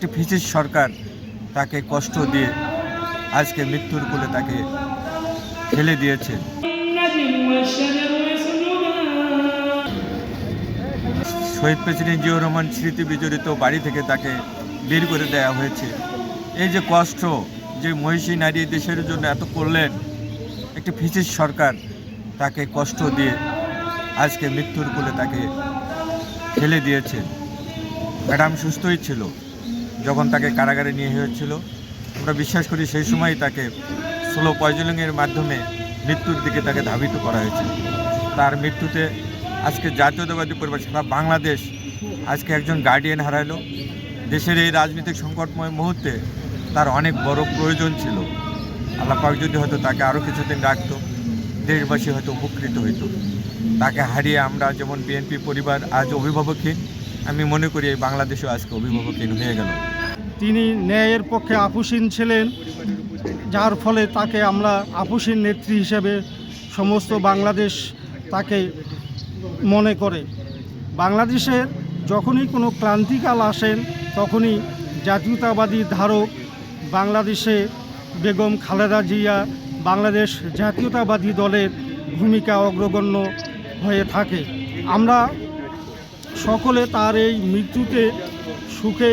একটি ফ্যাসিস্ট সরকার তাকে কষ্ট দিয়ে আজকে মৃত্যুর কোলে তাকে ফেলে দিয়েছে। শহীদ প্রেসিডেন্ট জিয়াউর রহমান স্মৃতি বিজড়িত বাড়ি থেকে তাকে বের করে দেওয়া হয়েছে। এই যে কষ্ট, যে মহিষী নারী দেশের জন্য এত করলেন, একটি ফ্যাসিস্ট সরকার তাকে কষ্ট দিয়ে আজকে মৃত্যুর কোলে তাকে ফেলে দিয়েছে। ম্যাডাম সুস্থই ছিল যখন তাকে কারাগারে নিয়ে হয়েছিল। আমরা বিশ্বাস করি সেই সময় তাকে স্লো পয়জনিংয়ের মাধ্যমে মৃত্যুর দিকে তাকে ধাবিত করা হয়েছে। তার মৃত্যুতে আজকে জাতীয়তাবাদী পরিবার সারা বাংলাদেশ আজকে একজন গার্ডিয়ান হারাইলো। দেশের এই রাজনৈতিক সংকটময় মুহূর্তে তার অনেক বড় প্রয়োজন ছিল। আল্লাহ পাক যদি হয়তো তাকে আরও কিছুদিন রাখত, দেশবাসী হয়তো উপকৃত হইত। তাকে হারিয়ে আমরা যেমন বিএনপি পরিবার আজ অভিভাবকহীন, আমি মনে করি এই বাংলাদেশও আজকে অভিভাবকহীন হয়ে গেল। তিনি ন্যায়ের পক্ষে আপোষহীন ছিলেন, যার ফলে তাকে আমরা আপোষহীন নেত্রী হিসেবে সমস্ত বাংলাদেশ তাকে মনে করে। বাংলাদেশের যখনই কোনো ক্রান্তিকাল আসেন তখনই জাতীয়তাবাদী ধারক বাংলাদেশে বেগম খালেদা জিয়া বাংলাদেশ জাতীয়তাবাদী দলের ভূমিকা অগ্রগণ্য হয়ে থাকে। আমরা সকলে তার এই মৃত্যুতে সুখে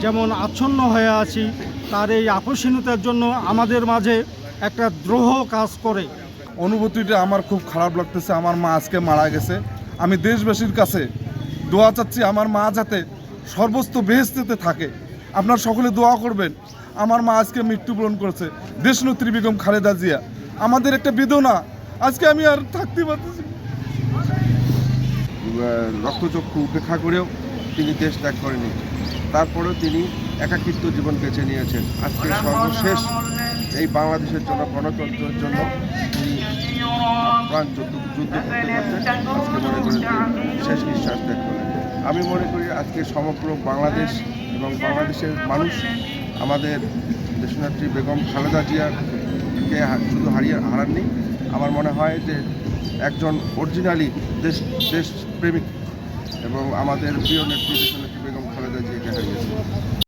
যেমন আচ্ছন্ন হয়ে আছি, তার এই আপোষহীনতার জন্য আমাদের মাঝে একটা দ্রোহ কাজ করে। অনুভূতিটা আমার খুব খারাপ লাগতেছে। আমার মা আজকে মারা গেছে। আমি দেশবাসীর কাছে দোয়া চাচ্ছি আমার মা যাতে সর্বস্ত বেহেশতে থাকে। আপনার সকলে দোয়া করবেন। আমার মা আজকে মৃত্যুবরণ করেছে, দেশনেত্রী বেগম খালেদা জিয়া। আমাদের একটা বেদনা, আজকে আমি আর থাকতে পারতেছি। রক্তচক্ষু উপেক্ষা করেও তিনি দেশ ত্যাগ করেনি। তারপরেও তিনি একাকিত্ব জীবন বেছে নিয়েছেন। আজকে সর্বশেষ এই বাংলাদেশের জন্য, গণতন্ত্রের জন্য তিনি প্রাণ যুদ্ধ করতে করতে আজকে মনে করেন যে শেষ নিঃশ্বাস ত্যাগ করেন। আমি মনে করি আজকে সমগ্র বাংলাদেশ এবং বাংলাদেশের মানুষ আমাদের দেশনেত্রী বেগম খালেদা জিয়াকে শুধু হারাননি, আমার মনে হয় যে একজন অরিজিনালি দেশপ্রেমিক এবং আমাদের প্রিয় নেত্রী দেশনেত্রী বেগম খালেদা জিয়াকে হারিয়েছে।